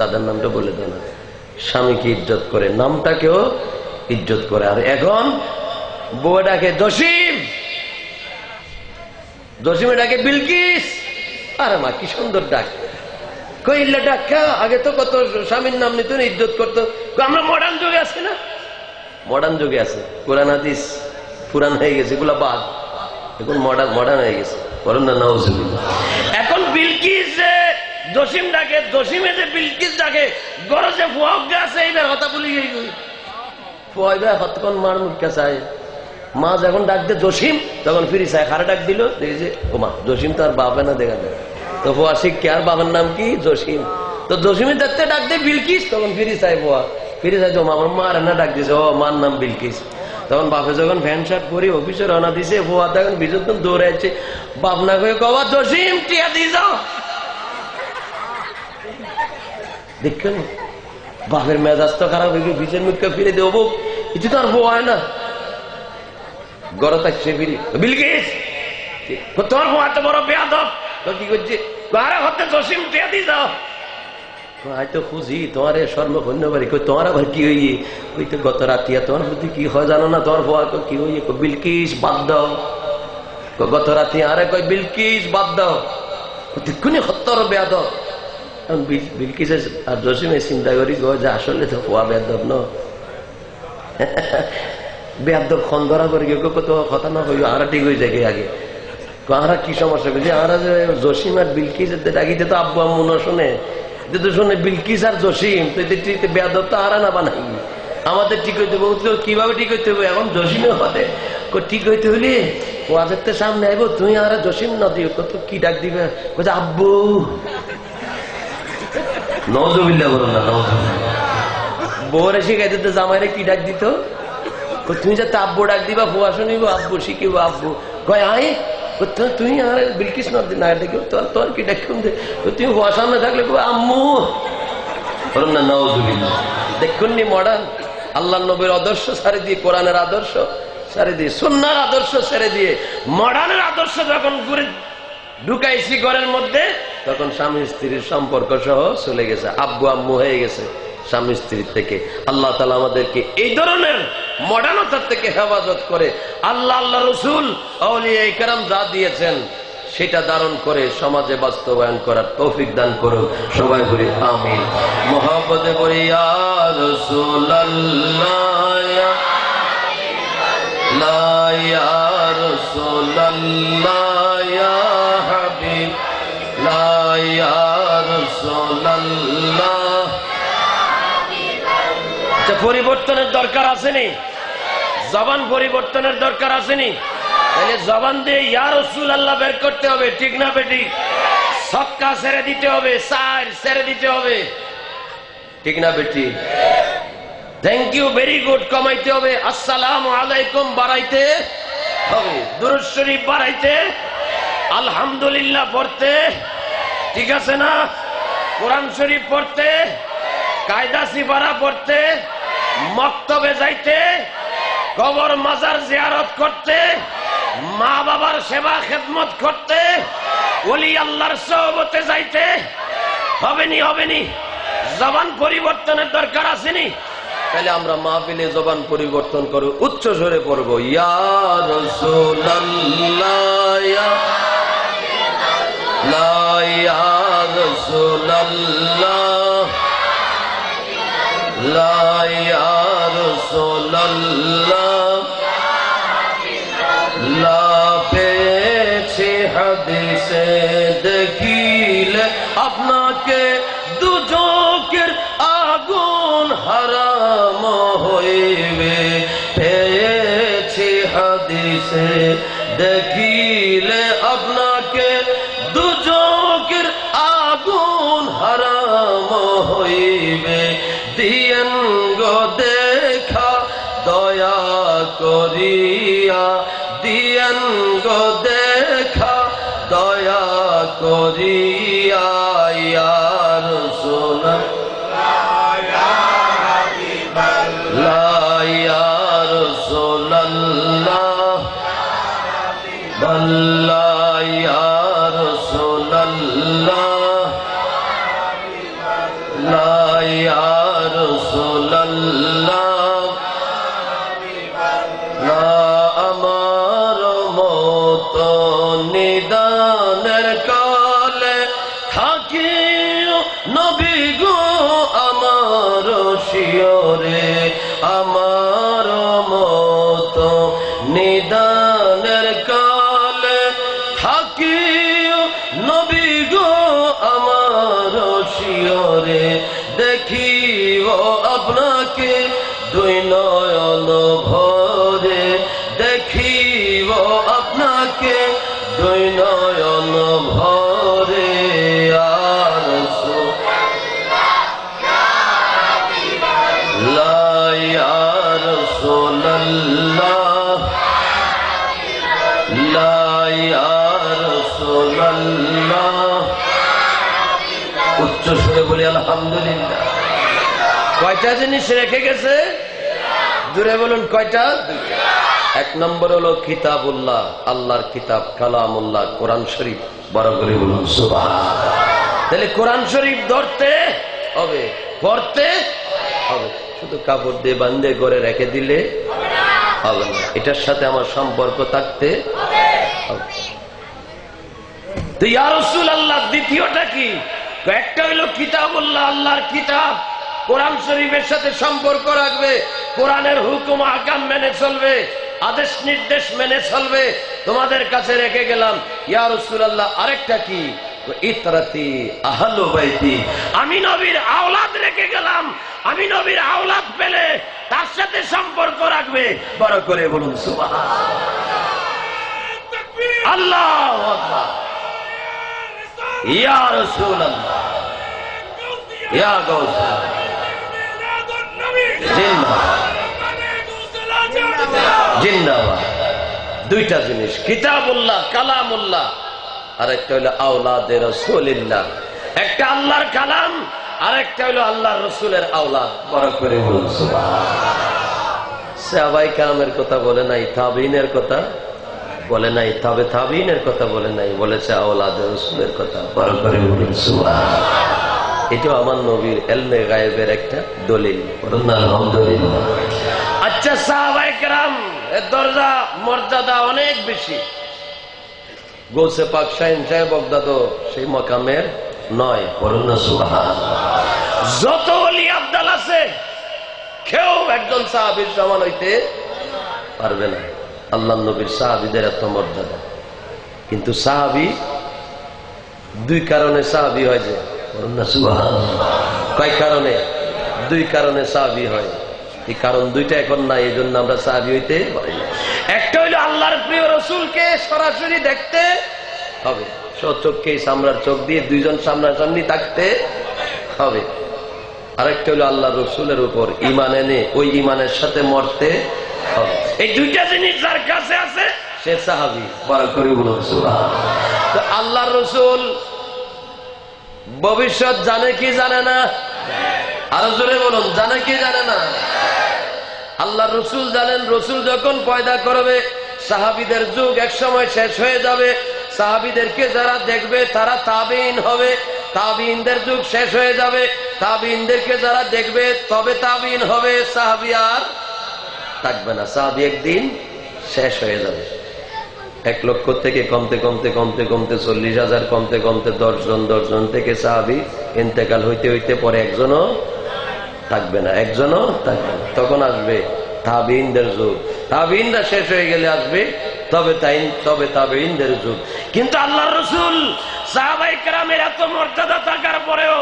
দাদার নামটা বলে দেয় না। স্বামীকে ইজ্জত করে, নামটাকেও ইজ্জত করে। আর এখন বউ ডাকে জসিম, জসিমে ডাকে বিলকিস। আরে মা কি সুন্দর ডাক, কইলে ডাকা। আগে তো কত স্বামীর নাম নিত, ইজ্জত করতো। আমরা মডার্ন যুগে আছি না, মডার্ন যুগে আছে। কোরআন হাদিস পুরান হয়ে গেছে, এগুলা বাদ। এখন মডার্ন হয়ে গেছে। বলেন না নাউজুবিল্লাহ। এখন বিলকিস যে জসিম ডাকে, জসিমে যে বিলকিস ডাকে, গরজে ফুয়া আছে। এইবার কথা বলি ফুয়া কতক্ষণ মার মুখা চায়। মা যখন ডাক দে জসিম, তখন ফিরি চায়। খারা ডাক দিল, দেখি যে ও মা জসিম তো আর বাপে না দেখা যায়। তো ফুয়া শিখকে আর বাবার নাম কি জসিম। তো জসিমের দেখতে ডাক দে বিলকিস, তখন ফিরি চায় ফুয়া, ফিরে চাই তো আমার মা রান্না ডাক দিছে, ও মার নাম বিলকিস। তখন বাপে যখন প্যান্ট শার্ট পরি অফিসে রওনা দিছে, ফুয়া তখন বিজুর দৌড়াইছে। বাপ না কয়ে কবা জসিম টিয়া দিয়ে যাও। দেখলেন বাপের মেজাজ তো খারাপ হয়ে গেল, বিজের মুখকে ফিরে দেবো, কিছু তো আর বউ হয় না। গরত আসছে ফিরি, বিলকিস তোর বউ এত বড় বেয়াদব, তো কি করছে? আরে হতে জসিম টিয়া দিয়ে যাও। হয়তো খুঁজি তোমার স্বর্ণ কন্যা বাড়ি, তোমার আবার কি হইয়ে? ওই তো গত রাতিয়া তোমার প্রতি কি হয় জানো না? তোমার বউ কি হইয়ে? বিলকিস বাদ দাও। গত রাতি আরে কই বিলকিস বাদ দাও, দেখুনি হত্তর বেয়াদব। বিলকিস আর জসিমে চিন্তা করি গো যে আসলে তো পোয়া বেয়াদব ন, বেয়াদব খন ধরা করে গিয়ে কত কথা না হইল। আর ঠিক হয়ে যায় আগে আর কি সমস্যা করছে? আর জসিম আর বিলকিস ডাকিতে তো আব্বু আম্মু না শোনে, তো শুনে বিলকিস আর জসিম তো বেয়াদব তো আর না বানাই। আমাদের ঠিক হইতে হবে, কিভাবে ঠিক হইতে হবে? এখন জসিমে হতে ঠিক হইতে হইলে ওয়াজের তো সামনে আইব, তুমি আর জসিম না দিও, কত কি ডাক দিবে? বলছে আব্বু। নওজুবিল্লাহ বলুন না, নওজুবিল্লাহ। বউরে শিখাইতে তো জামাইরে কি ডাক দিত? তুমি যাতে আব্বু ডাক দিবা, ফুয়া শুনিব আব্বু, শিখিব আব্বু। কয় আয় তুমি আর বিলকিস না দেখো তোর কি ডাক, তুমি ফুয়া সামনে থাকলে আম্মু বলুন না, নাউজুবিল্লাহ। দেখুন নি মডার্ন, আল্লাহ নবীর আদর্শ ছেড়ে দিয়ে, কোরআনের আদর্শ ছেড়ে দিয়ে, সুন্নাহর আদর্শ ছেড়ে দিয়ে মডার্নের আদর্শ যখন ঘুরে ঢুকাইছি ঘরের মধ্যে, তখন স্বামী স্ত্রীর সম্পর্ক সহ চলে গেছে, আব্বু আম্মু হয়ে গেছে স্বামী স্ত্রীর থেকে। আল্লাহ তাআলা আমাদেরকে এই ধরনের মডার্নতার থেকে হেফাজত করে। আল্লাহ আল্লাহ রসুল আউলিয়া ইকরাম যা দিয়েছেন সেটা ধারণ করে সমাজে বাস্তবায়ন করার তৌফিক দান করুন। সবাই বলি আমিন। মুহাব্বতে বলি ইয়া রাসূলুল্লাহ ইয়া রাসূলুল্লাহ ইয়া হাবিবাল্লাহ ইয়া রাসূলুল্লাহ। পরিবর্তনের দরকার আসেনি? জবান পরিবর্তনের দরকার আসেনি? তাহলে জবান দিয়ে ইয়া রাসূলুল্লাহ বের করতে হবে, ঠিক না বেটি? সক্কা ছেড়ে দিতে হবে, সার ছেড়ে দিতে হবে, ঠিক না বেটি? থ্যাংক ইউ ভেরি গুড কমাইতে হবে, আসসালামু আলাইকুম বাড়াইতে হবে, দুরূদ শরীফ বাড়াইতে, আলহামদুলিল্লাহ পড়তে, ঠিক আছে না? কোরআন শরীফ পড়তে, কায়দা সিফারা পড়তে, মক্তবে যাইতে, কবর মাজার জিয়ারত করতে, মা বাবার সেবা খেদমত করতে, ওলি আল্লাহর সোহবতে যাইতে হবেনি? হবেনি? জবান পরিবর্তনের দরকার আসেনি? তাহলে আমরা মাহফিলে জবান পরিবর্তন করব, উচ্চ স্বরে পড়ব ইয়া রাসূলুল্লাহ ইয়া রাসূলুল্লাহ লা ইয়া রাসূলুল্লাহ লা পেয়েছি হাদিসে দেখিলে আপনাকে দুজকের আগুন হারাম হইবে, পেয়েছি হাদিসে দেখিলে আপনাকে দুজকের আগুন হারাম হইবে, দিয়েন গো দেখা দয়া করিয়া, দিয়েন গো দেখা দয়া করিয়া ইয়া রাসূলুল্লাহ ইয়া রাসূলুল্লাহ আল্লাহ ইয়া রাসূলুল্লাহ লা ইয়া রাসূলুল্লাহ না আমার মত নিদানের কালে থাকিও নবী গো আমার শিয়রে আমার মত নিদানের কালে থাকিও নবী গো আমার শিয়রে দেখিব আপনাকে দুই নয়ন ভরে দেখিব আপনাকে দুই নয়ন ভরে আর উচ্চ সুরে বলি আলহামদুলিল্লাহ। কয়টা জিনিস রেখে গেছে? জুড়ে বলুন কয়টা? এক নম্বর হলো কিতাবুল্লাহ, আল্লাহর কিতাব, কালামুল্লাহ, কোরআন শরীফ। বড় করে বলুন সুবহানাল্লাহ। তাহলে কোরআন শরীফ ধরতে হবে, পড়তে হবে। শুধু কাপড় দিয়ে বান্ধে করে রেখে দিলে হবে না, এটার সাথে আমার সম্পর্ক থাকতে হবে। তো ইয়া রাসূলুল্লাহ দ্বিতীয়টা কি? একটা হইলো কিতাবুল্লাহ, আল্লাহর কিতাব, কোরআন শরীফের সাথে সম্পর্ক রাখবে, কোরআনের হুকুম আহকাম মেনে চলবে, আদেশ নির্দেশ মেনে চলবে। তোমাদের কাছে রেখে গেলাম ইয়া রাসূলুল্লাহ আরেকটা কি? ইতরাতি আহলু বাইতি, আমি নবীর আওলাদ রেখে গেলাম। আমি নবীর আওলাদ পেলে তার সাথে সম্পর্ক রাখবে। বড় করে বলুন সুবহানাল্লাহ। আল্লাহু আকবার। ইয়া রাসূলুল্লাহ ইয়া গাউস জিন্দাবাদ। দুইটা জিনিস, কিতাবুল্লাহ, কালামুল্লাহ, আর একটা হলো আওলাদে রাসূলিল্লাহ। একটা আল্লাহর কালাম, আর একটা হলো আল্লাহর রাসূলের আওলাদ। বড় করে বলুন সুবহানাল্লাহ। সাহাবায়ে কেরামের কথা বলে নাই, তাবেঈনের কথা বলে নাই, তবে তাবেঈনের কথা বলে নাই, বলেছে আওলাদে রাসূলের কথা। বড় করে বলুন সুবহানাল্লাহ। এটাও আমার নবীর ইলমে গায়েবের একটা দলিল। বলুন আলহামদুলিল্লাহ। আচ্ছা, সাহাবায়ে কেরাম এর দরজা মর্যাদা অনেক বেশি। গৌসে পাক শাহিন সাহেব বগদাদ সেই মাকামের নয়। বলুন না সুবহানাল্লাহ। যত ওলি আব্দাল আছে কেউ একজন সাহাবীর সমান হইতে পারবে না। আল্লাহ নবীর সাহাবীদের এত মর্যাদা। কিন্তু সাহাবী দুই কারণে সাহাবী হয় যে, বলুন না সুবহানাল্লাহ। কয় কারণে? দুই কারণে সাহাবী হয়। এই কারণ দুইটা এখন নাই, এই জন্য আমরা সাহাবী হইতে পারি না। একটা হইলো আল্লাহর প্রিয় রাসূলকে সরাসরি দেখতে হবে, চোখকে সামরার চোখ দিয়ে দুইজন সামনাসামনি থাকতে হবে। আরেকটা হইলো আল্লাহর রাসূলের উপর ঈমান এনে ওই ঈমানের সাথে মরতে হবে। এই দুইটা জিনিস যার কাছে আছে সে সাহাবী। বড় করে বলুন সুবহানাল্লাহ। তো আল্লাহর রাসূল ভবিষ্যৎ জানে কি জানে না? আরো জোরে বলুন, জানে কি জানে না? আল্লাহর রাসূল জানেন, রাসূল যখন পয়দা করবে সাহাবীদের যুগ এক সময় শেষ হয়ে যাবে। সাহাবীদেরকে যারা দেখবে তারা তাবেঈন হবে, তাবেঈনদের যুগ শেষ হয়ে যাবে। তাবেঈনদেরকে যারা দেখবে তবে তাবেঈন হবে, সাহাবী আর থাকবে না। সাহাবী একদিন শেষ হয়ে যাবে। 1 লক্ষ থেকে কমতে কমতে কমতে কমতে 40,000, কমতে কমতে 10 জন, 10 জন থেকে সাহাবী ইন্তেকাল হইতে হইতে পরে একজনও থাকবে না, একজনও থাকবে না। তখন আসবে তাবেঈনদের যুগ। তাবেঈনরা শেষ হয়ে গেলে আসবে তবে তাবেঈনদের যুগ। কিন্তু আল্লাহর রাসূল সাহাবায়ে কেরামের এত মর্যাদা থাকার পরেও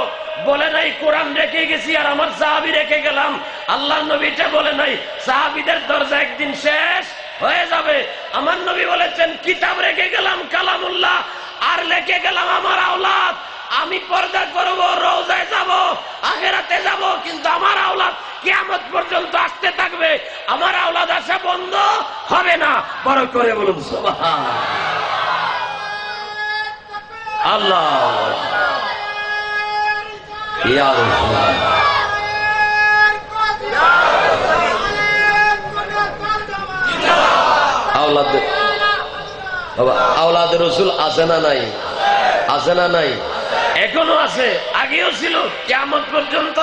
বলে নাই কোরআন রেখে গেছি আর আমার সাহাবী রেখে গেলাম। আল্লাহর নবীটা বলে নাই সাহাবীদের দরজা একদিন শেষ হয়ে যাবে। আমার নবী বলেছেন কিতাব রেখে গেলাম, কালামুল্লাহ, আর রেখে গেলাম আমার আওলাদ। আমি পর্দা করব, রওজায় যাব, আখিরাতে যাব, কিন্তু আমার আওলাদ কিয়ামত পর্যন্ত আসতে থাকবে। আমার আওলাদ আসা বন্ধ হবে না। বড় করে বলুন সুবহানাল্লাহ। আল্লাহু আকবার। ইয়া রাসূলুল্লাহ। আওলাদ রাসূল আছে না নাই? আছে না নাই? এখনো আছে, আগেও ছিল, কিয়ামত পর্যন্ত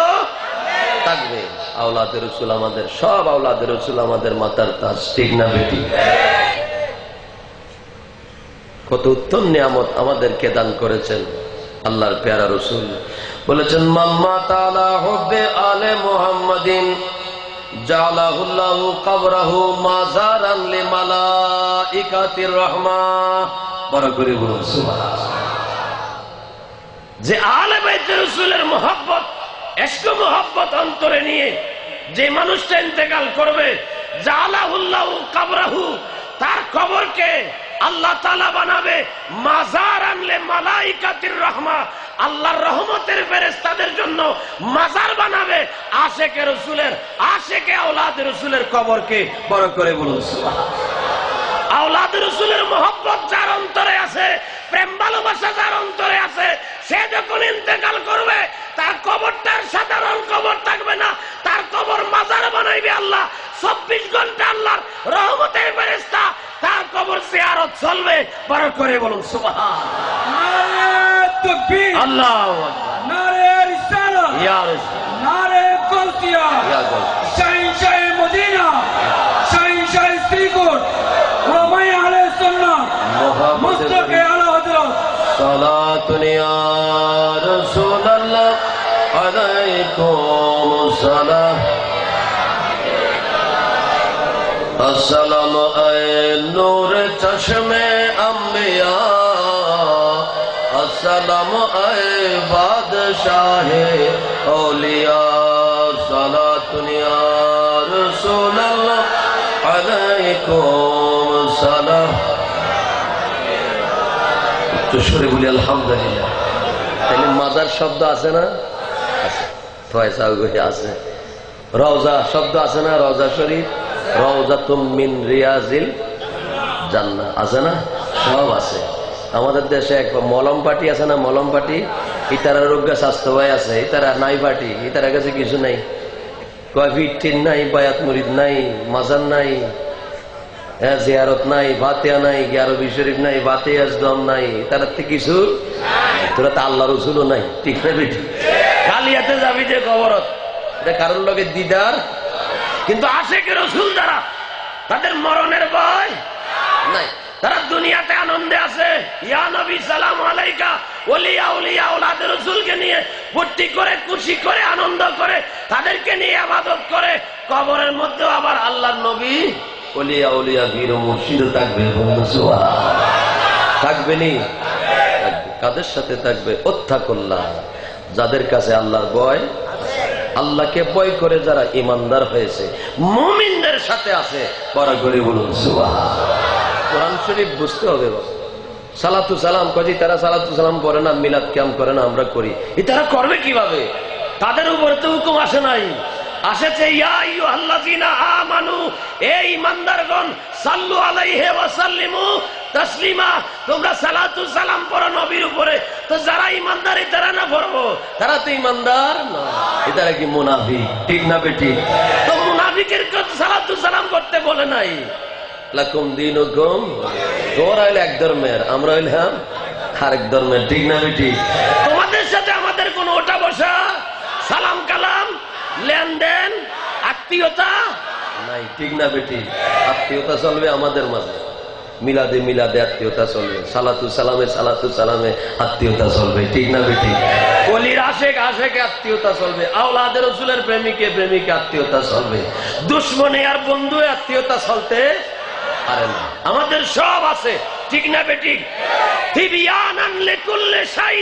থাকবে। আওলাদের রাসূল আমাদের, সব আওলাদের রাসূল আমাদের মাতার তাজ, ঠিক না বেটি? কত উত্তম নিয়ামত আমাদেরকে দান করেছেন আল্লাহর পেয়ারা রাসূল। বলেছেন মাম্মা তাআলা হুব্বে আলে মুহাম্মাদিন জালাহুল্লাহু কবরাহু মাজারান লিমালাইকাতির রাহমাহ। বড় করে বলুন সুবহানাল্লাহ। যে আলে বাইত রাসূলের মহব্বত, ইশক মহব্বত অন্তরে নিয়ে যে মানুষটা ইন্তেকাল করবে, জালাহুল্লাহু কবরাহু, তার কবরকে আল্লাহ তাআলা বানাবে মাজারান লিমালাইকাতির রাহমাহ, আল্লাহর রহমতের ফেরেশতাদের জন্য মাজার বানাবে। আশিকে রাসূলের, আশিকে আওলাদ রাসূলের কবরকে বড় করে বলুন সুবহানাল্লাহ। আওলাদ রাসূলের মহব্বত যার অন্তরে আছে, প্রেম ভালোবাসা যার অন্তরে আছে, সে যখন ইন্তেকাল করবে তার কবরটার সাধারণ কবর থাকবে না, তার কবর মাজার বানাইবে আল্লাহ। 24 ঘন্টা আল্লাহর রহমতের ফেরেশতা তার কবর জিয়ারত চলবে। বড় করে বলুন সুবহানাল্লাহ। নারে তাকবীর, আল্লাহু আকবার, নারে রিসালাত, ইয়া রাসূল, নারে গাউসিয়া, ইয়া গাউস, শাহিনশাহ মদিনা, শাহিনশাহ শ্রীকোট, ওলামায়ে আহলে সুন্নাহ, মুস্তাকে আলা হযরত সালাতুন ইয়া রাসূলুল্লাহ আলাইকুম সালাম। আসসালামু আলাইকুম নূর চশমে আম্বিয়া, আসসালামু আলাইকুম বাদশাহে আউলিয়া, সালাতুন ইয়া রাসূলুল্লাহ আলাইকুম সালাম। তো সরে বলি আলহামদুলিল্লাহ। তাহলে মাজার শব্দ আছে না? আছে। ফয়সা আছে। রওজা শব্দ আছে না? রওজা শরীফ, রওজাতুম মিন রিয়াজিল জান্নাহ আছে না? সব আছে। আমাদের দেশে এক মলম পাটি আছে না? মলম পাটি, ইতারা রোগ্য স্বাস্থ্য ভাই আছে, ইতারা নাই পাটি, ইতারা কাছে কিছু নাই, কয় ফিট নাই, বায়াত মুরিদ নাই, মাজার নাই, জিয়ারত নাই, ফাতিহা নাই, গিয়ারবি শরীফ নাই, ফাতিহা দম নাই, তার কিছু তোরা তো আল্লাহ রসুলও নাই, ঠিক না বেটি? কালিয়াতে যাবি যে কবরত, কারোর লগে দিদার, কিন্তু আশিকে রাসূল যারা, তাদের মরণের ভয় নাই, তারা দুনিয়াতে আনন্দে আছে। ইয়া নবী সালাম আলাইকা, ওলিয়া উলিয়া আওলাদ রাসূলকে নিয়ে ভর্তি করে, খুশি করে, আনন্দ করে, তাদেরকে নিয়ে ইবাদত করে। কবরের মধ্যে আবার আল্লাহর নবী ওলিয়া উলিয়া বীর মুর্শিদ থাকবে, থাকবে নি? কাদের সাথে থাকবে? ওত্তাকুল্লাহ, যাদের কাছে আল্লাহর ভয়, আল্লাহকে ভয় করে যারা ইমানদার হয়েছে, মুমিনদের সাথে আছে। বড় করে বলুন সুবহানাল্লাহ। কোরআন শরীফ বুঝতে হবে। সালাতু সালাম কজি, তারা সালাতু সালাম করে না, মিলাদ কিয়াম করে না, আমরা করি। তারা করবে কিভাবে? তাদের উপর তো হুকুম আসে নাই, আসেছে ইয়া আইয়ুহাল্লাযীনা আমানু, এই ঈমানদারগণ, সাল্লু আলাইহি ওয়া সাল্লিমু তাসলিমা, তোমরা সালাতু সালাম পড়ো নবীর উপরে। তো যারা ঈমানদার তারা না পড়বো, তারা তো ঈমানদার না, এটারা কি মুনাফিক, ঠিক না বেটি? তো মুনাফিকের সালাতু সালাম করতে বলে নাই। লাকুম দীনুকুম, তোমরা হইলে এক ধর্মের, আমরা হইলাম আরেক ধর্মের, ঠিক না বেটি? তোমাদের সাথে আমাদের কোনো ওঠা বসা, সালাম কালাম, লেনদেন, আত্মীয়তা নাই, ঠিক না বেটি? আত্মীয়তা চলবে আমাদের মাঝে, মিলাদে মিলাদে আত্মীয়তা চলবে, সালাতু সালামে আত্মীয়তা চলবে, ঠিক না বেটি? ওলির আশেক আশেকে আত্মীয়তা চলবে, আওলাদের রাসূলের প্রেমিকে প্রেমিকে আত্মীয়তা চলবে, দুশ্মনে আর বন্ধু আত্মীয়তা চলতে পারে না। আমাদের সব আছে, ঠিক না বেটি? তিবিয়ানান লিকুল্লি শাই,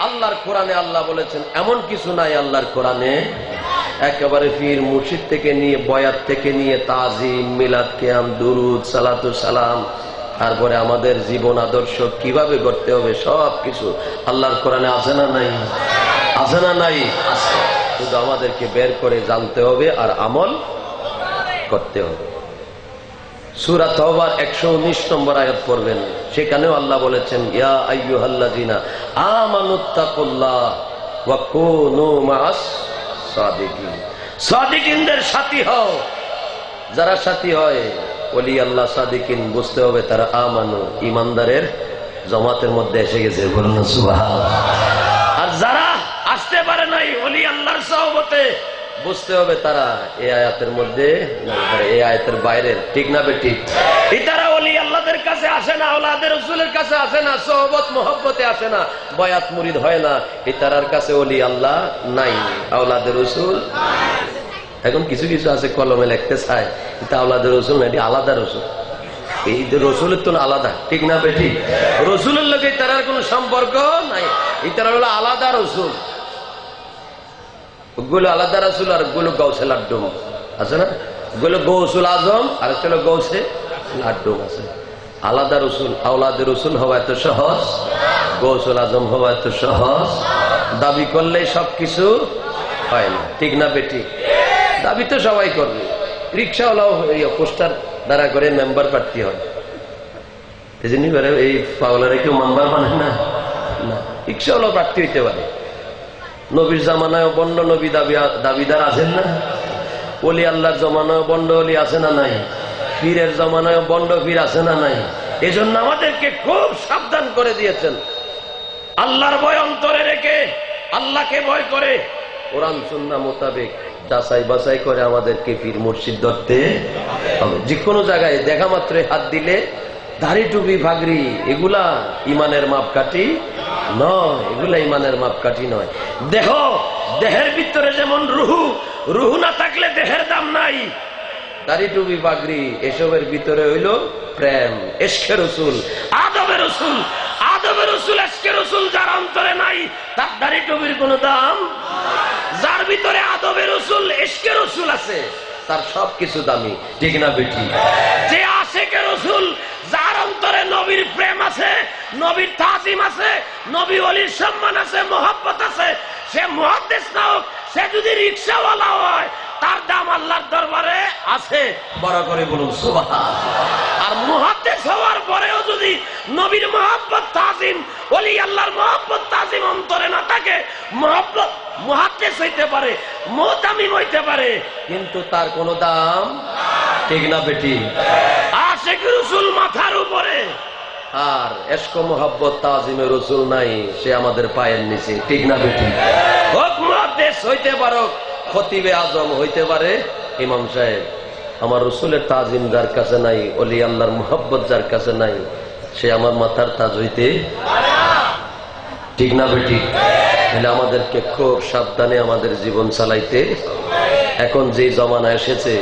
আল্লাহর কোরআনে আল্লাহ বলেছেন এমন কিছু নাই আল্লাহর কোরআনে, একেবারে পীর মুর্শিদ থেকে নিয়ে, বয়াত থেকে নিয়ে, তাজিম, মিলাদ কিয়াম, দুরুদ, সালাতু সালাম, তারপরে আমাদের জীবন আদর্শ কিভাবে করতে হবে, সব কিছু আল্লাহর কোরআনে আছে না নাই? আছে না নাই? আছে। শুধু আমাদেরকে বের করে জানতে হবে আর আমল করতে হবে। সূরা তাওবার 119 নম্বর আয়াত পড়বেন, সেখানেও আল্লাহ বলেছেন ইয়া আইয়ুহাল্লাযীনা আমানুত্তাকুল্লাহ ওয়া কুনু মাআস সাদিকিন, সাদিকিনদের সাথী হও। যারা সাথী হয় ওলি আল্লাহ সাদিকিন, বুঝতে হবে তারা আমানু, ইমানদারের জমাতের মধ্যে এসে গেছে, বলুন সুবহানাল্লাহ। নাই ওলি আল্লাহর সহবতে, বুঝতে হবে তারা এই আয়াতের মধ্যে এই আয়াতের বাইরের, ঠিক না বেঠিক? তারা ওলি আল্লাহদের কাছে আসে না, আওলাদের রাসূলের কাছে আসে না, সহবত মহব্বতে আসে না, বয়াত মুরিদ হয় না, তারার কাছে ওলি আল্লাহ নাই, আওলাদের রাসূল। এখন কিছু কিছু আছে কলমে লিখতে চায় এটা আওলাদের রাসূল না, এটা আলাদা রাসূল। এই রসুলের তো আলাদা, ঠিক না বেঠিক? রসুলের লোকে তারার কোনো সম্পর্ক নাই, এই তারা হলো আলাদা রসুল। গুলো আলাদা রসুল আর গুলো গৌসে লাড্ডুম আছে না, গুলো গৌসুল আজম আর চলো গৌসে লাড্ডুম আছে। আলাদা রসুল, আওলাদের রসুল হওয়া এত সহজ, গৌসুল আজম হওয়া এত সহজ। দাবি করলে সবকিছু হয় না, ঠিক না বেঠিক? দাবি তো সবাই করবে, রিক্সাওয়ালাও পোস্টার দ্বারা করে মেম্বার প্রার্থী হয়, এই পাওলারে কেউ মেম্বার বানায় না, রিক্সাওয়ালাও প্রার্থী হইতে পারে। নবীর জামানায় বন্ড নবী দাবিদার আছেন না, ওলি আল্লাহর জমানায় বন্ড ওলি আছে না নাই, পীরের জমানায় বন্ড পীর আছে না নাই। এজন্য আমাদেরকে খুব সাবধান করে দিয়েছেন, আল্লাহর ভয় অন্তরে রেখে আল্লাহকে ভয় করে কোরআন সুন্নাহ মোতাবেক যাচাই বাছাই করে আমাদেরকে পীর মুর্শিদ ধরতে হবে। যে কোনো জায়গায় দেখা মাত্র হাত দিলে দাড়ি টুপি ভাগরি এগুলা ইমানের মাপকাঠি নয়, এগুলা ইমানের মাপকাঠি নয়। দেখো দেহের ভিতরে যেমন রুহু, রুহু না থাকলে দেহের দাম নাই। দাড়ি টুপি পাগড়ি এসবের ভিতরে হইল প্রেম, ইশকে রাসূল, আদবে রাসূল, আদবে রাসূল, ইশকে রাসূল যার অন্তরে নাই তার দাড়ি টুপির কোনো দাম। যার ভিতরে আদবে রাসূল, ইশকে রাসূল আছে তার সবকিছু দামি, ঠিক না বেটি? যে আশিকে রাসূল, যার অন্তরে নবীর প্রেম আছে, নবীর তাজিম আছে, নবী ওলির সম্মান আছে, মহব্বত আছে, সে মুহাদ্দিস না হোক, সে যদি রিকশাওয়ালা হয় তার দাম আল্লাহর দরবারে আছে। বড় করে বলুন সুবহানাল্লাহ। আর মুহাদ্দিস হওয়ার পরেও যদি নবীর মহব্বত তাজিম, ওলি আল্লাহর মহব্বত তাজিম অন্তরে না থাকে, মহব্বত মুহাদ্দিস হইতে পারে, মুতামিম হইতে পারে, কিন্তু তার কোনো দাম, ঠিক না বেটি? আশিক রাসূল মাথার উপরে আর ইশক মোহাব্বত তাজিমে রাসূল নাই, সে আমাদের পায়ের নিচে, ঠিক না বেটি? হোক মুহাদ্দিস হইতে পারো, খতিবে আজম হইতে পারে, ইমাম সাহেব, আমার রাসূলের তাজিম যার কাছে নাই, ওলি আল্লাহর মোহাব্বত যার কাছে নাই, সে আমার মাথার তাজ হইতে পারে না, ঠিক না বেটি? তাহলে আমাদেরকে খুব সাবধানে আমাদের জীবন চালাইতে। এখন যে জমানা এসেছে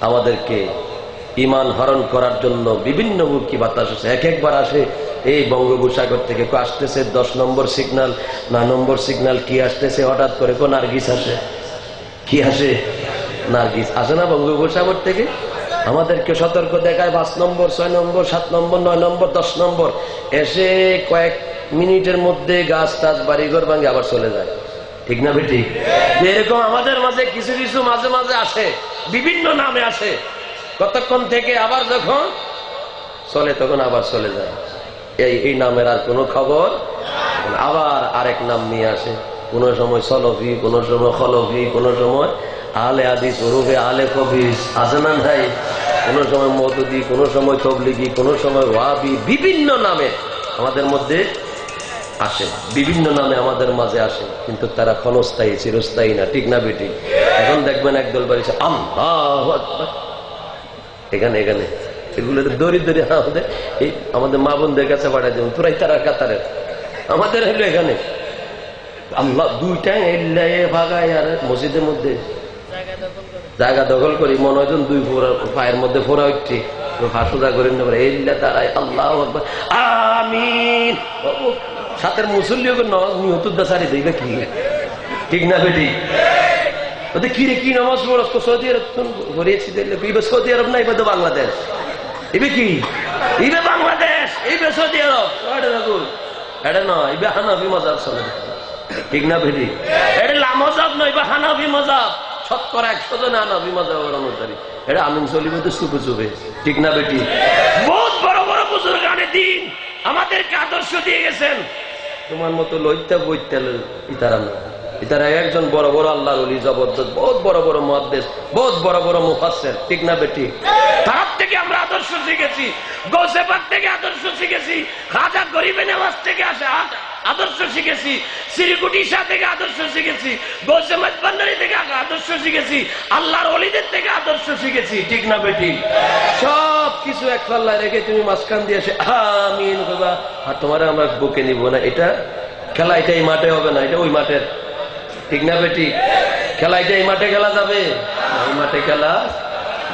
আমাদেরকে ইমান হরণ করার জন্য বিভিন্ন মুখী বাতাস আছে, এক একবার আসে এই বঙ্গোপসাগর থেকে আসতেছে 10 নম্বর সিগন্যাল, 9 নম্বর সিগন্যাল, কি আসতেছে হঠাৎ করে কোন নার্গিস আসে, কি আসে? নার্গিস আসে না বঙ্গোপসাগর থেকে, আমাদেরকে সতর্ক দেখায় 5 নম্বর, 6 নম্বর, 7 নম্বর, 9 নম্বর, 10 নম্বর, এসে কয়েক মিনিটের মধ্যে গাছ টাছ বাড়িঘর ভাঙে আবার চলে যায়, ঠিক না বেটি? এরকম আমাদের মাঝে কিছু কিছু মাঝে মাঝে আসে, বিভিন্ন নামে আসে, কতক্ষণ থেকে আবার যখন চলে তখন আবার চলে যায়, এই নামের আর কোনো খবর, আবার আরেক নাম নিয়ে আসে, কোন সময় সলফি, কোন সময় খলফি, কোন সময় আহলে হাদিস ওরফে আহলে কবিস, আছে না নাই? কোন সময় মওদুদি, কোন সময় তবলিগি, কোন সময় ওয়াহাবি, বিভিন্ন নামে আমাদের মধ্যে আসে, বিভিন্ন নামে আমাদের মাঝে আসে, কিন্তু তারা ক্ষণস্থায়ী, চিরস্থায়ী না, ঠিক না বেটি? এখন দেখবেন একদল বাড়িছে আল্লাহু আকবার, এখানে এখানে এগুলো দড়ি দড়ি আমাদের মা বোনদের কাছে পাঠাই দেবেন, তোরাই তারা কাতারের, আমাদের হইলো এখানে আল্লাহ দুইটাই ভাগায়, আর মসজিদের মধ্যে জায়গা দখল করি, মনে হয় দুই পায়ের মধ্যে ফোড়া উঠছে, ফাঁসুদা করেন না, এল্লা তারাই আল্লাহু আকবার আমিন। সাথের মুসল্লিও নিহতুদ্দা সারি দেবে, কি ঠিক না বেটি? কিরে কি নামাজ পড়ো? সৌদি আরব করিয়েছি, সৌদি আরব না, এবার তো বাংলাদেশ, এবে কি ইবে বাংলাদেশ, এইবে সৌদি আরব, এটা নয়, এবে হানাফি মাযহাব চলে, ঠিক না বেটি? এটা লামাজাব নয়, বা হানাফি মাযহাব, শতকরা 100 জন হানাফি মাযহাবের অনুসারী, এটা আমিন চলিবে তো চুপে চুপে, ঠিক না বেটি? বহুত বড় বড় বুজুর্গানে দিন আমাদেরকে আদর্শ দিয়ে গেছেন, তোমার মতো লইতা বইতা ইতারা না, ইতারা একজন বড় বড় আল্লাহর ওলি, জবরদস্ত, বহুত বড় বড় মুহাদ্দিস, বহুত বড় বড় মুফাসসির, ঠিক না বেটি? তার থেকে আমরা আদর্শ শিখেছি, গৌসে পাক থেকে আদর্শ শিখেছি, খাজা গরিবে নওয়াজ থেকে আসে আদর্শ শিখেছি, শ্রীকুটি শাহ থেকে আদর্শ শিখেছি, গৌসে মাঝবান্ডারি থেকে আদর্শ শিখেছি, আল্লাহর ওলিদের থেকে আদর্শ শিখেছি, ঠিক না বেটি? সব কিছু এক পাল্লায় রেখে তুমি মাঝখান দিয়ে এসে আমিন বাবা আর তোমার আমরা বুকে নিব না, এটা খেলা এটা এই মাঠে হবে না, এটা ওই মাঠের, ঠিক না বেটি? খেলা এটা এই মাঠে খেলা যাবে, ওই মাঠে খেলা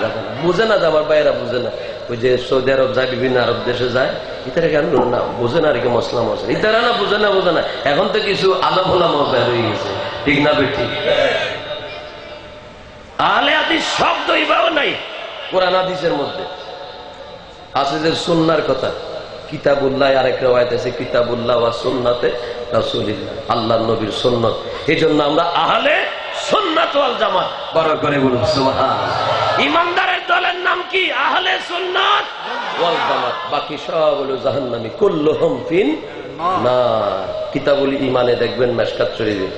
যাবে না। বুঝে না যে আমার ভাইয়েরা বুঝে না, ওই যে সৌদি আরব যায়, বিভিন্ন আরব দেশে যায়, ইতারা কেন না বুঝে না আর কি মশলা মশলা, ইতারা না বুঝে না বোঝে না, এখন তো কিছু আলাম হোলাম বের হয়ে গেছে, ঠিক না বেটি? আহলে হাদিস শব্দ ইবাও নাই কোরআন হাদিসের মধ্যে আছে যে সুন্নাহর কথা, কিতাবুল্লাহ, আরেক রওয়ায়াত আছে কিতাবুল্লাহ ওয়া সুন্নাতে রাসূলিল্লাহ, আল্লাহর নবীর সুন্নাত। এজন্য আমরা আহলে সুন্নাত ওয়াল জামাত, বড় করে বলুন সুবহানাল্লাহ। ইমানদারের দলের নাম কি? আহলে সুন্নাত ওয়াল জামাত। বাকি সব হলো জাহান্নামী, কুল্লুহুম ফিন নার। কিতাবুল ঈমানে দেখবেন মিশকাত শরীফে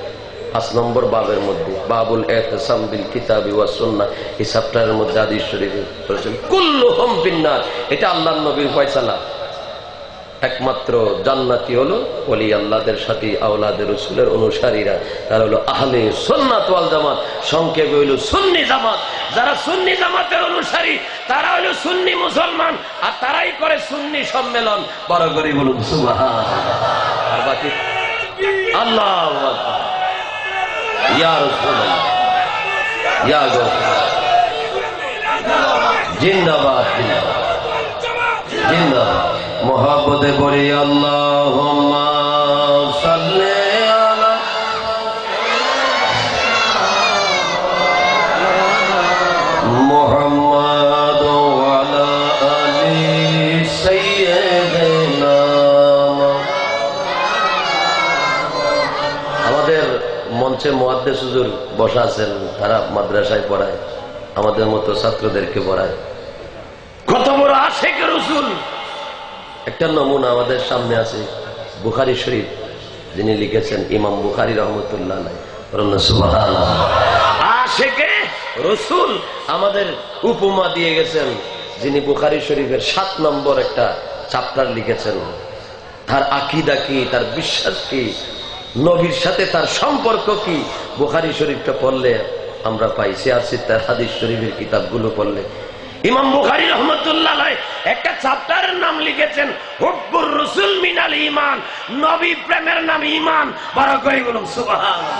5 নম্বর বাবের মধ্যে বাবুল ইহতিসাম বিল কিতাবি ওয়াস সুন্নাহ, এই চ্যাপ্টারের মধ্যে হাদিস শরীফে বলেছেন কুল্লুহুম ফিন নার। এটা আল্লাহর নবীর ফয়সালা। একমাত্র জান্নাতি হলো ওলি আল্লাহদের সাথে আওলাদে রাসূলের অনুসারীরা, তারা হলো আহলে সুন্নাত ওয়াল জামাত, সংক্ষেপে হলো সুন্নি জামাত। যারা সুন্নি জামাতের অনুসারী তারা হলো সুন্নি মুসলমান, আর তারাই করে সুন্নি সম্মেলন, বড় করে বলুন সুবহানাল্লাহ। আর বাকি আল্লাহু আকবার, ইয়া রাসূলুল্লাহ, ইয়া রাসূলুল্লাহ, জিন্দাবাদ জিন্দাবাদ জিন্দাবাদ। মোহাব্বতে পড়ি আল্লাহুম্মা সাল্লি আলা মুহাম্মাদ ওয়া আলা আলি সাইয়্যিদিনা। আমাদের মঞ্চে মুহাদ্দিস হুজুর বসা আছেন, তারা মাদ্রাসায় পড়ায়, আমাদের মতো ছাত্রদেরকে পড়ায়। কত বড় আশিক রাসূল! একটা নমুনা আমাদের সামনে আছে, বুখারী শরীফ, যিনি লিখেছেন ইমাম বুখারী রহমতুল্লাহ আলাইহি। সুবহানাল্লাহ। আশিকে রাসূল আমাদের উপমা দিয়ে গেছেন, যিনি বুখারী শরীফের 7 নম্বর একটা চ্যাপ্টার লিখেছেন। তার আকীদা কি, তার বিশ্বাস কি, নবীর সাথে তার সম্পর্ক কি, বুখারী শরীফটা পড়লে আমরা পাই। সিয়ার হাদিস শরীফের কিতাবগুলো পড়লে ইমাম বুখারী রহমতুল্লাহ আলাইহি একটা চ্যাপ্টারের নাম লিখেছেন হুব্বুর রাসূল মিনাল ঈমান, নবী প্রেমের নাম ঈমান। বড় করে বলুন সুবহানাল্লাহ।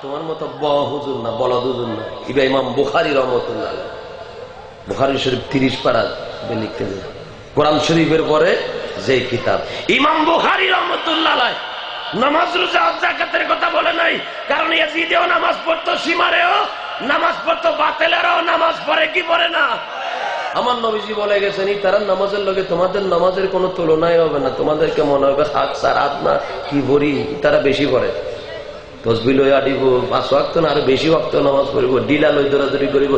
তোমার মতো হুজুর না, বলদ হুজুর না, ইবা ইমাম বুখারী রহমতুল্লাহ আলাইহি বুখারী শরীফ 30 পারা লিখতেন। কোরআন শরীফের পরে যে কিতাব ইমাম বুখারী রহমতুল্লাহ আলাইহি নামাজ রোজা হজ যাকাতের কথা বলে নাই, কারণ ইয়াজিদেও নামাজ পড়তো, সীমারেও নামাজ পড়তো, বাতিলেরও নামাজ পড়ে কি পড়ে না। আমার নবীজি বলে গেছেন তারা নামাজের লগে তোমাদের নামাজের কোনো তুলনাই হবে না, তোমাদেরকে মনে হবে হাত সার হাত না কি ভরি, তারা বেশি পড়ে। তসবিহ লই আডিব 5 ওয়াক্ত না আরো বেশি ওয়াক্ত নামাজ পড়িব, ডিলা লই দৌড়াদৌড়ি করিব,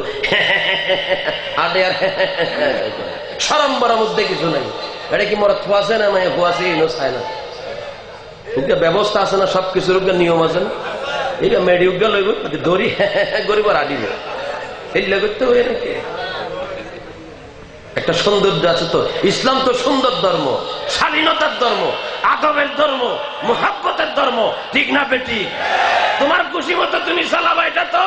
আডে আর শরম বরার মধ্যে কিছু নাই। এটা কি মরা থুয়াছে না নাই হুয়াছে চায় না, ব্যবস্থা আছে না, সবকিছুর নিয়ম আছে না। এই মেডিউগা লইব দড়ি গরিব আডিব, এইগুলা করতে হবে নাকি? একটা সৌন্দর্য আছে তো। ইসলাম তো সুন্দর ধর্ম, স্বাধীনতার ধর্ম, আদবের ধর্ম, মুহাব্বতের ধর্ম, ঠিক না বেটি? তোমার খুশি মতো তুমি চালাবা, এটা তো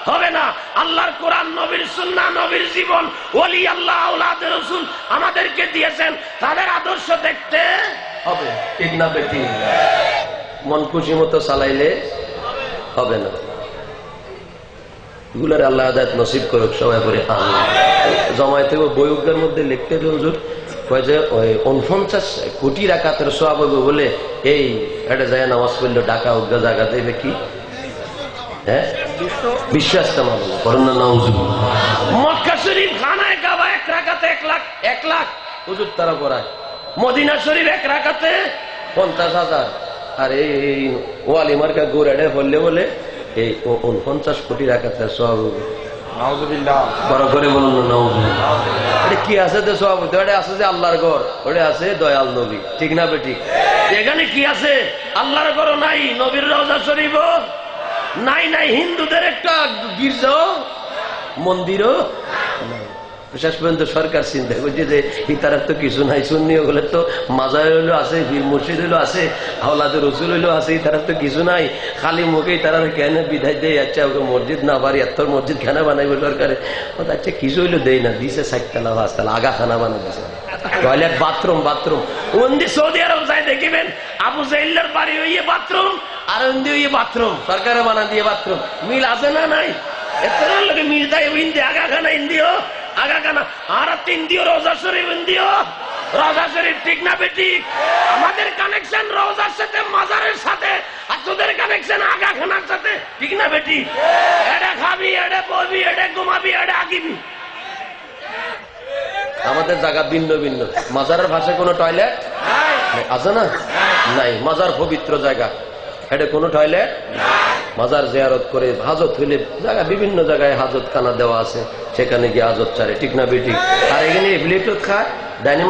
হবে না। আল্লাহর কোরআন, নবীর সুন্নাহ, নবীর জীবন, ওলি আল্লাহ আওলাদে রাসূল আমাদেরকে দিয়েছেন, তাদের আদর্শ দেখতে হবে, ঠিক না বেটি? মন খুশি মতো চালাইলে হবে না। এগুলার আল্লাহ হাদায়াত নসিব করুক সবাই করে আল্লাহ। জমায়েতে বইয়ের মধ্যে লিখতে হুজুর কয় যে 49 কোটি রাকাতের সওয়াব হবে বলে, এই এটা যায় নামাজ পড়লে ঢাকা উগা জায়গা দেবে কি, হ্যাঁ বিশ্বাস তেমন করেন না। নাউজুবিল্লাহ। মক্কা শরীফ খানায় কাবা 1 রাকাতে 1 লাখ হুজুর তারা পড়ায়। মদিনা শরীফ 1 রাকাতে 50,000। আর এই ওয়ালিমার্কা গোড়াডে বললে বলে এই 49 কোটি রাকাতের সওয়াব হবে। নাউজুবিল্লাহ। বড় করে বলুন না নাউজুবিল্লাহ। এটা কি আছে যে সওয়াব হতে? ওটা আছে যে আল্লাহর ঘর, ওটা আছে দয়াল নবী, ঠিক না বেটি? এখানে কি আছে? আল্লাহর ঘরও নাই, নবীর রওজা শরীফও নাই, নাই হিন্দুদের একটা গির্জা মন্দিরও নাই। শেষ পর্যন্ত সরকার চিন্তা করছে যে ইতারার তো কিছু নাই, সুন্নি হলে তো মাজার হইলো আছে, বীর মসজিদ হইলো আছে, আওলাদের রসুল হইলো আছে, ইতারার তো কিছু নাই, খালি মুখে তারা কেন বিধায় দেয়, আচ্ছা ওকে মসজিদ না পারি এত মসজিদ খানা বানাইবে সরকারে, আচ্ছা কিছু হইলো দেয় না, দিছে 4 5 আগা খানা বানা দিছে, টয়লেট বাথরুম ওন্দি সৌদি আরব যাই দেখিবেন আবু জাইল্লার বাড়ি হইয়ে বাথরুম আর ওন্দি হইয়ে বাথরুম, সরকারে বানা দিয়ে বাথরুম, মিল আছে না নাই? এত লোকে মিল দেয় ইন্দি আগা খানা ইন্দিও আগা খানা আর 3 দিও রোজা শরীফ ইন্দিও রোজা শরীফ, ঠিক না বেঠিক? আমাদের কানেকশন রোজার সাথে মাজারের সাথে, আর তোদের কানেকশন আগা খানার সাথে, ঠিক না বেঠিক? এটা খাবি, এটা বলবি, এটা ঘুমাবি, এটা আগিবি। আমাদের জায়গা ভিন্ন ভিন্ন। মাজারের ভাষায় কোনো টয়লেট আছে না? নাই। মাজার পবিত্র জায়গা, এটা কোনো টয়লেট। মাজার জিয়ারত করে হাজত হইলে জায়গা বিভিন্ন জায়গায় হাজত খানা দেওয়া আছে, সেখানে গিয়ে হাজত চারে, ঠিক না বেঠিক? আর এখানে প্লেটত খায় ডাইনিং